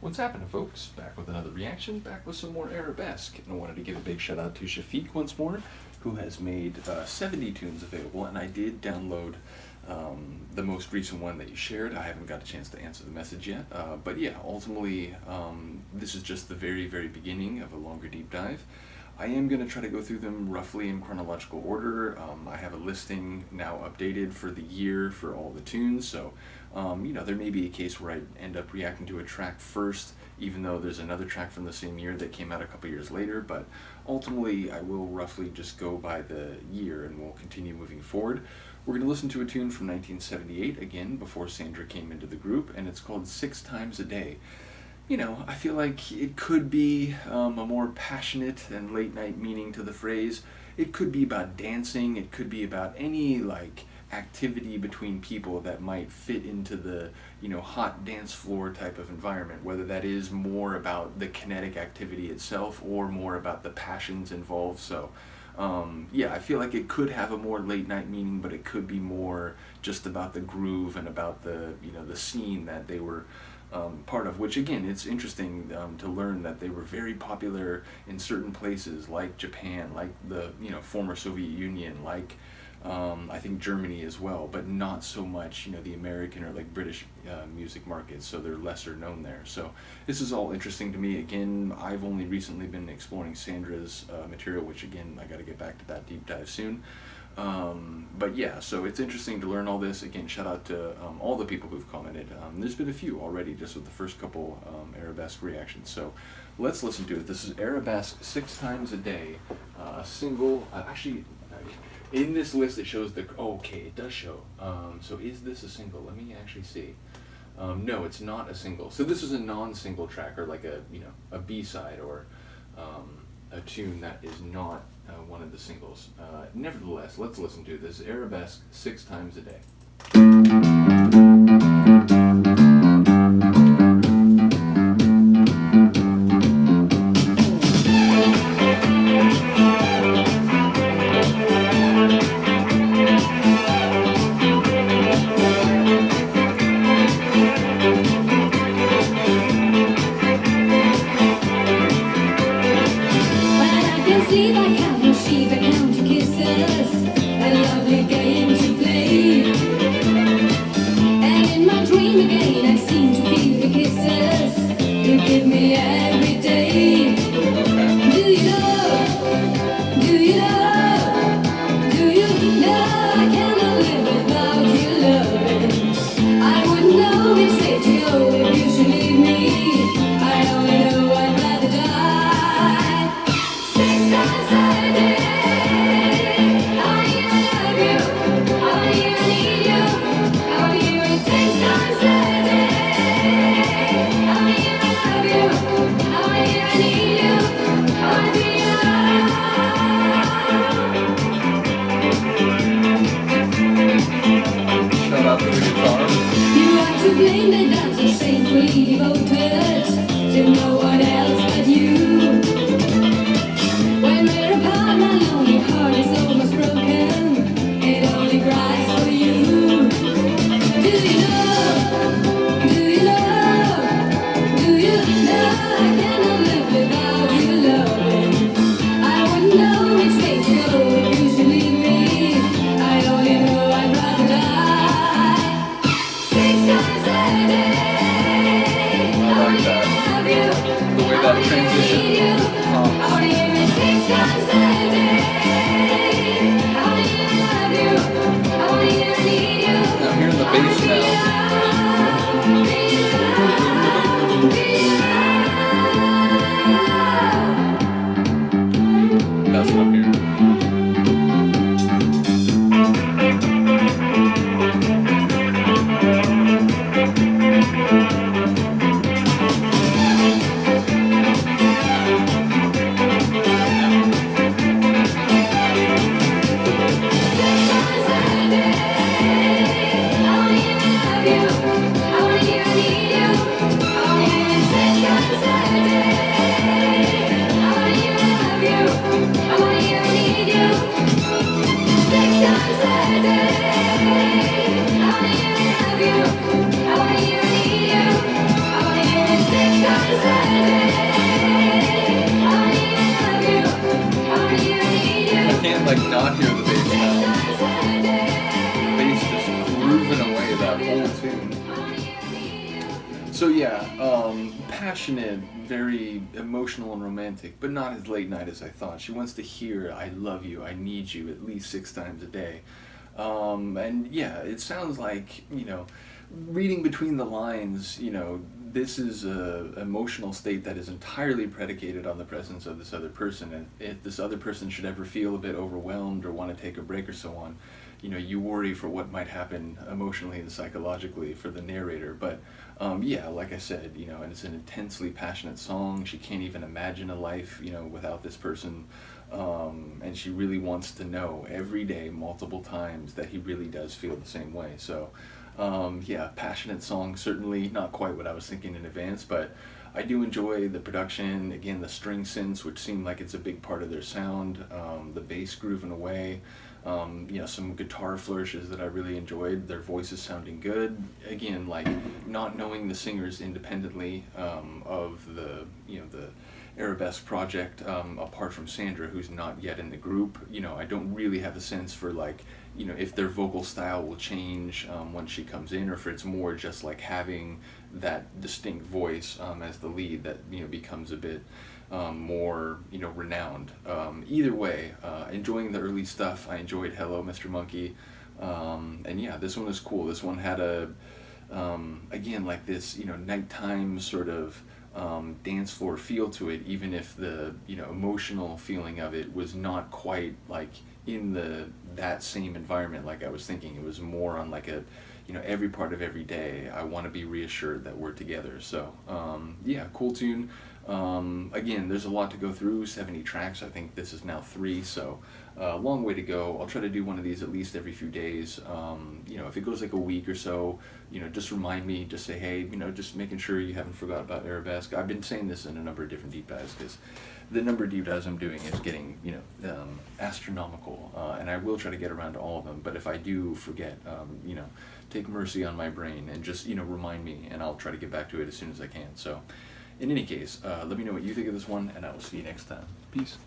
What's happening, folks? Back with another reaction, back with some more Arabesque. And I wanted to give a big shout out to Chafic once more, who has made 70 tunes available, and I did download the most recent one that you shared. I haven't got a chance to answer the message yet, but yeah, ultimately, this is just the very, very beginning of a longer deep dive. I am going to try to go through them roughly in chronological order. I have a listing now updated for the year for all the tunes, so there may be a case where I end up reacting to a track first, even though there's another track from the same year that came out a couple years later, but ultimately I will roughly just go by the year and we'll continue moving forward. We're going to listen to a tune from 1978, again, before Sandra came into the group, and it's called 6 Times a Day. You know, I feel like it could be a more passionate and late night meaning to the phrase. It could be about dancing, it could be about any activity between people that might fit into the hot dance floor type of environment, whether that is more about the kinetic activity itself or more about the passions involved. So yeah, I feel like it could have a more late night meaning, but it could be more just about the groove and about the the scene that they were part of, which again, it's interesting to learn that they were very popular in certain places like Japan, like the former Soviet Union, like I think Germany as well, but not so much the American or British music markets, so they're lesser known there. So this is all interesting to me. Again, I've only recently been exploring Sandra's material, which again, I got to get back to that deep dive soon. But yeah, so it's interesting to learn all this. Again, shout out to all the people who've commented. There's been a few already just with the first couple Arabesque reactions. So let's listen to it. This is Arabesque 6 Times a Day, single. Actually, in this list it shows the, okay, it does show. So is this a single? Let me actually see. No, it's not a single. So this is a non-single track, or like a B-side, or a tune that is not one of the singles. Nevertheless, let's listen to this. Arabesque 6 Times a Day. I can't like not hear the bass now. Bass just grooving away that whole tune. So yeah, passionate, very emotional and romantic, but not as late night as I thought. She wants to hear "I love you, I need you" at least 6 times a day. And yeah, it sounds like, reading between the lines, this is a emotional state that is entirely predicated on the presence of this other person. And if this other person should ever feel a bit overwhelmed or want to take a break or so on, you worry for what might happen emotionally and psychologically for the narrator. But yeah, like I said, and it's an intensely passionate song. She can't even imagine a life, without this person. And she really wants to know every day, multiple times, that he really does feel the same way. So, yeah, passionate song, certainly not quite what I was thinking in advance, but I do enjoy the production. Again, the string synths, which seem like it's a big part of their sound, the bass grooving away, some guitar flourishes that I really enjoyed, their voices sounding good. Again, like not knowing the singers independently of the Arabesque project, apart from Sandra, who's not yet in the group. I don't really have a sense for if their vocal style will change once she comes in, or if it's more just like having that distinct voice as the lead that becomes a bit more renowned. Either way, enjoying the early stuff. I enjoyed "Hello, Mr. Monkey," and yeah, this one was cool. This one had a again, like this nighttime sort of dance floor feel to it, even if the emotional feeling of it was not quite like in that same environment like I was thinking. It was more on like a every part of every day I want to be reassured that we're together. So yeah, cool tune. Again, there's a lot to go through, 70 tracks. I think this is now 3, so long way to go. I'll try to do one of these at least every few days. If it goes like a week or so, just remind me, just say, hey, just making sure you haven't forgot about Arabesque. I've been saying this in a number of different deep dives because the number of deep dives I'm doing is getting, astronomical, and I will try to get around to all of them, but if I do forget, take mercy on my brain and just, remind me, and I'll try to get back to it as soon as I can. So, in any case, let me know what you think of this one, and I will see you next time. Peace.